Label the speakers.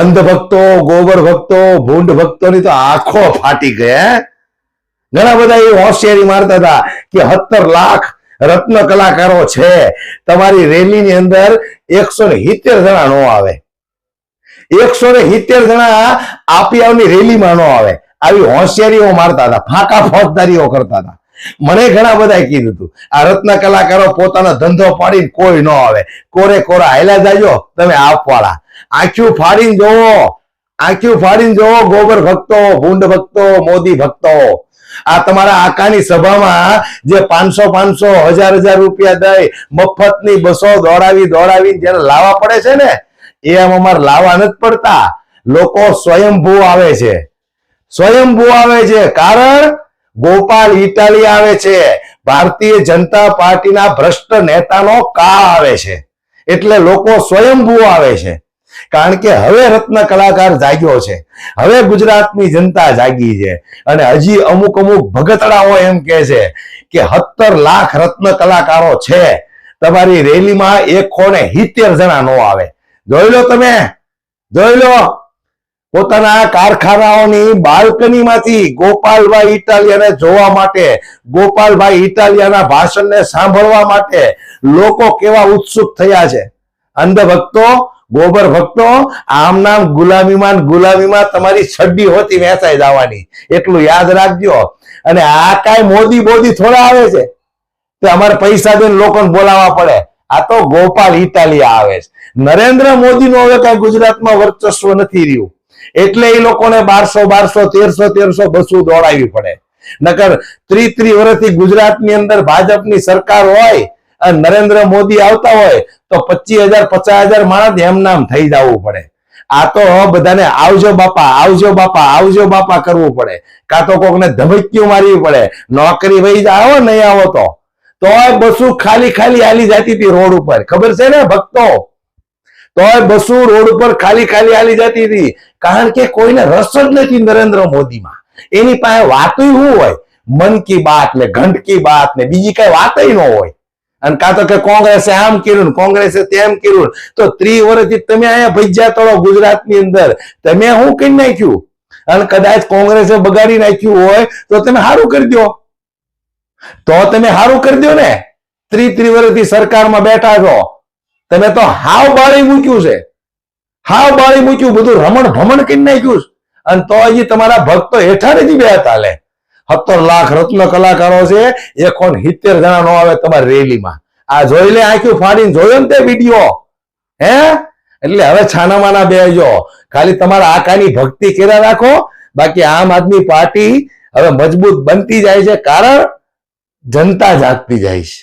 Speaker 1: અંધભક્તો, ગોબર ભક્તો, ભૂંડ ભક્તોની તો આંખો ફાટી ગઈ. ઘણા બધા એ હોશિયારી મારતા હતા કે 17 લાખ રત્ન કલાકારો છે, તમારી રેલીની અંદર 170 જણા નો આવે, 170 જણા આપિયાઓની રેલીમાં નો આવે. આવી હોશિયારીઓ મારતા હતા, ફાંકા ફોજદારીઓ કરતા હતા. મને ઘણા બધા કીધું હતું આ રત્ન કલાકારો પોતાનો ધંધો પાડીને કોઈ ન આવે, કોરે કોરા હાલ્યા જાજો તમે આપવાળા. આંખ્યું ફાડીને જોવો, આંખ્યું ફાડીને જોવો ગોબર ભક્તો, ભૂંડ ભક્તો, મોદી ભક્તો. આ તમારા આકાની સભામાં જે 500 1000 રૂપિયા દઈ મફતની બસો દોડાવી જયારે લાવવા પડે છે ને, એ આમ અમારે લાવવા નથી પડતા. લોકો સ્વયંભૂ આવે છે, સ્વયંભૂ આવે છે. કારણ ગોપાલ ઇટાલી આવે છે, ભારતીય જનતા પાર્ટીના ભ્રષ્ટ નેતાનો કાળ આવે છે, એટલે લોકો સ્વયંભૂ આવે છે. કારણ કે હવે રત્ન કલાકાર જાગ્યો છે, હવે ગુજરાતની જનતા જાગી છે. અને હજી અમુક ભગતડાઓ એમ કે છે કે 17 લાખ રત્ન કલાકારો છે, તમારી રેલીમાં 170 જણા નો આવે. જોઈ લો, તમે જોઈ લો. પોતાના કારખાનાઓની બાલ્કનીમાંથી ગોપાલભાઈ ઇટાલિયાને જોવા માટે, ગોપાલભાઈ ઇટાલિયાના ભાષણને સાંભળવા માટે લોકો કેવા ઉત્સુક થયા છે. અંધભક્તો, ગોબર ભક્તો, આમ નામ ગુલામીમાં તમારી છડ્ડી હોતી વેચાઈ જવાની, એટલું યાદ રાખજો. અને આ કાંઈ મોદી થોડા આવે છે તે અમારે પૈસા દઈને લોકોને બોલાવવા પડે. આ તો ગોપાલ ઇટાલિયા આવે છે. નરેન્દ્ર મોદીનું હવે કાંઈ ગુજરાતમાં વર્ચસ્વ નથી રહ્યું, એટલે એ લોકોને 1200 1300 બસો દોડાવી પડે. નકર 30 વર્ષથી ગુજરાતની અંદર ભાજપની સરકાર હોય અને નરેન્દ્ર મોદી આવતા હોય તો 25,000 50,000 માણસ એમ નામ થઈ જવું પડે. આ તો બધાને આવજો બાપા, આવજો બાપા, આવજો બાપા કરવું પડે. કાં તો કોકને ધમકીઓ મારવી પડે, નોકરી વહી આવો નહીં આવો તો બસું ખાલી હાલી જતી હતી રોડ ઉપર, ખબર છે ને ભક્તો? બસું રોડ ઉપર ખાલી હાલી જતી હતી. કારણ કે કોઈને રસ જ નથી નરેન્દ્ર મોદીમાં. એની પાસે વાતો શું હોય? મન કી બાત ને ઘંટ કી બાત ને બીજી કઈ વાત ન હોય. અને કાં તો કે કોંગ્રેસે આમ કર્યું, કોંગ્રેસે તેમ કર્યું. તો 30 વર્ષથી તમે અહીંયા ભજ્યા તળો ગુજરાતની અંદર, તમે શું કરી નાખ્યું? અને કદાચ કોંગ્રેસે બગાડી નાખ્યું હોય તો તમે સારું કરી દો, તમે સારું કરી દો ને. 30 વર્ષથી સરકારમાં બેઠા છો, તમે તો હાવ બાળી મૂક્યું છે, હાવ બાળી મૂક્યું, બધું રમણ ભમણ કરી નાખ્યું. અને તો હજી તમારા ભક્તો હેઠા નથી બેહતા. લે 17 લાખ રત્ન કલાકારો છે, 170 જણા નો આવે તમારી રેલીમાં. આ જોઈ લે, આંખ્યું ફાડીને જોયો ને તે વિડીયો, હે? એટલે હવે છાનામાના બેહજો, ખાલી તમારા આકાની ભક્તિ કર્યા રાખો. બાકી આમ આદમી પાર્ટી હવે મજબૂત બનતી જાય છે, કારણ જનતા જાગતી જાય છે.